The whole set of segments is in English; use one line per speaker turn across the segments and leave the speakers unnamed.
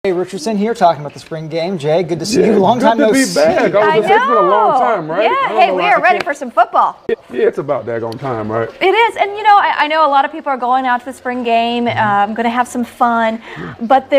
Hey, Richardson here talking about the spring game. Jay, good to see you. Long time
good
no
to be
see.
back. It's been a long time, right?
Yeah, hey, we are ready for some football.
Yeah, it's about daggone time, right?
It is, and I know a lot of people are going out to the spring game, going to have some fun, but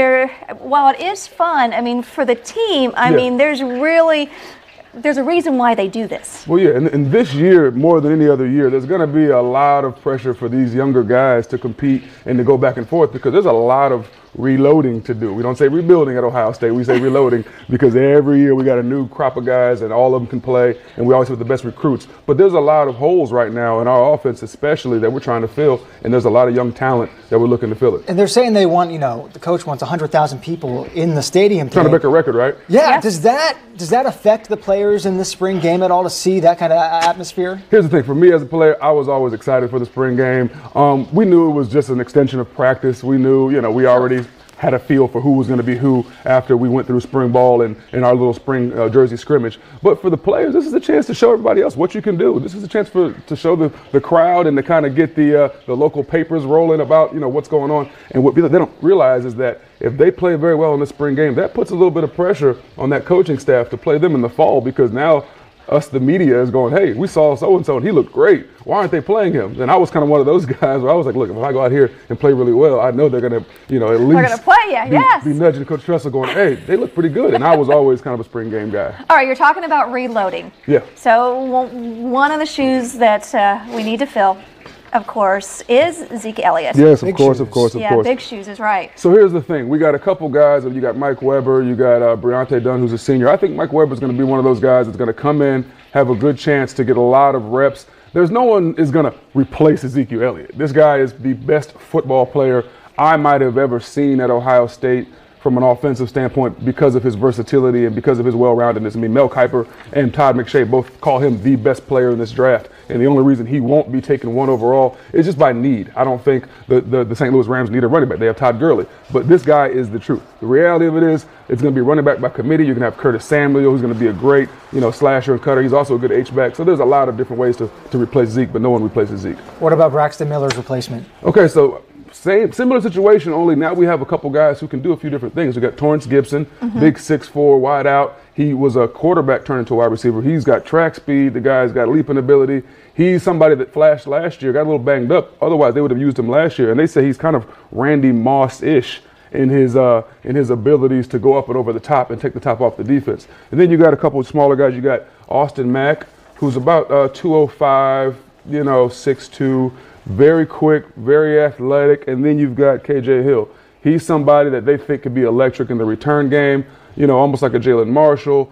while it is fun, I mean, for the team, I mean, there's a reason why they do this.
Well, yeah, and this year, more than any other year, there's going to be a lot of pressure for these younger guys to compete and to go back and forth because there's a lot of reloading to do. We don't say rebuilding at Ohio State, we say reloading because every year we got a new crop of guys and all of them can play and we always have the best recruits. But there's a lot of holes right now in our offense especially that we're trying to fill, and there's a lot of young talent that we're looking to fill it.
And they're saying they want, the coach wants 100,000 people in the stadium.
Trying to make a record, right?
Yeah, yes. Does that affect the players in the spring game at all to see that kind of atmosphere?
Here's the thing, for me as a player, I was always excited for the spring game. We knew it was just an extension of practice. We knew, we already had a feel for who was going to be who after we went through spring ball and our little spring jersey scrimmage. But for the players, this is a chance to show everybody else what you can do. This is a chance to show the crowd and to kind of get the local papers rolling about what's going on. And what they don't realize is that if they play very well in the spring game, that puts a little bit of pressure on that coaching staff to play them in the fall because now us, the media, is going, hey, we saw so-and-so and he looked great. Why aren't they playing him? And I was kind of one of those guys where I was like, look, if I go out here and play really well, I know they're going to, at least
they're going to play you,
be nudging Coach Tressel going, hey, they look pretty good. And I was always kind of a spring game guy.
All right, you're talking about reloading.
Yeah.
So one of the shoes that we need to fill, of course, is Zeke Elliott.
Yes, of course.
Yeah, big shoes is right.
So here's the thing. We got a couple guys. You got Mike Weber. You got Briante Dunn, who's a senior. I think Mike Weber is going to be one of those guys that's going to come in, have a good chance to get a lot of reps. There's no one is going to replace Ezekiel Elliott. This guy is the best football player I might have ever seen at Ohio State from an offensive standpoint because of his versatility and because of his well-roundedness. I mean, Mel Kiper and Todd McShay both call him the best player in this draft. And the only reason he won't be taken 1 overall is just by need. I don't think the St. Louis Rams need a running back. They have Todd Gurley. But this guy is the truth. The reality of it is it's going to be running back by committee. You're going to have Curtis Samuel, who's going to be a great, slasher and cutter. He's also a good H-back. So there's a lot of different ways to replace Zeke, but no one replaces Zeke.
What about Braxton Miller's replacement?
Okay, so similar situation, only now we have a couple guys who can do a few different things. We got Torrance Gibson, big 6'4", wide out. He was a quarterback turned into a wide receiver. He's got track speed. The guy's got leaping ability. He's somebody that flashed last year, got a little banged up. Otherwise, they would have used him last year. And they say he's kind of Randy Moss-ish in his abilities to go up and over the top and take the top off the defense. And then you got a couple of smaller guys. You got Austin Mack, who's about 205, 6'2", very quick, very athletic. And then you've got KJ Hill. He's somebody that they think could be electric in the return game, almost like a Jalen Marshall.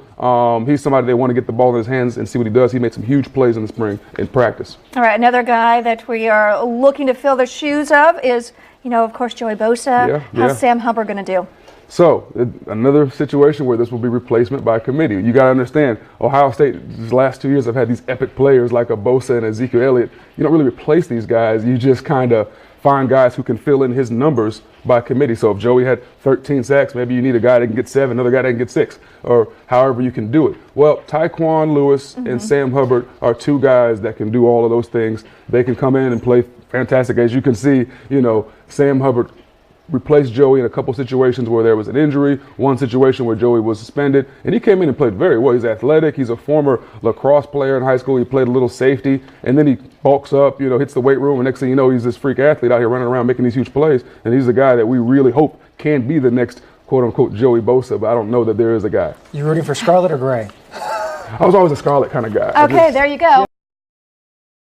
He's somebody they want to get the ball in his hands and see what he does. He made some huge plays in the spring in practice.
All right, another guy that we are looking to fill the shoes of is, of course, Joey Bosa. How's Sam Hubbard going to do? So
another situation where this will be replacement by committee. You got to understand, Ohio State, these last 2 years have had these epic players like a Bosa and Ezekiel Elliott. You don't really replace these guys. You just kind of find guys who can fill in his numbers by committee. So if Joey had 13 sacks, maybe you need a guy that can get 7, another guy that can get 6, or however you can do it. Well, Tyquan Lewis and Sam Hubbard are 2 guys that can do all of those things. They can come in and play fantastic. As you can see, Sam Hubbard replaced Joey in a couple situations where there was an injury, one situation where Joey was suspended, and he came in and played very well. He's athletic. He's a former lacrosse player in high school. He played a little safety, and then he bulks up, hits the weight room, and next thing you know, he's this freak athlete out here running around making these huge plays, and he's a guy that we really hope can be the next quote-unquote Joey Bosa, but I don't know that there is a guy.
You rooting for Scarlet or Gray?
I was always a Scarlet kind of guy.
Okay, there you go.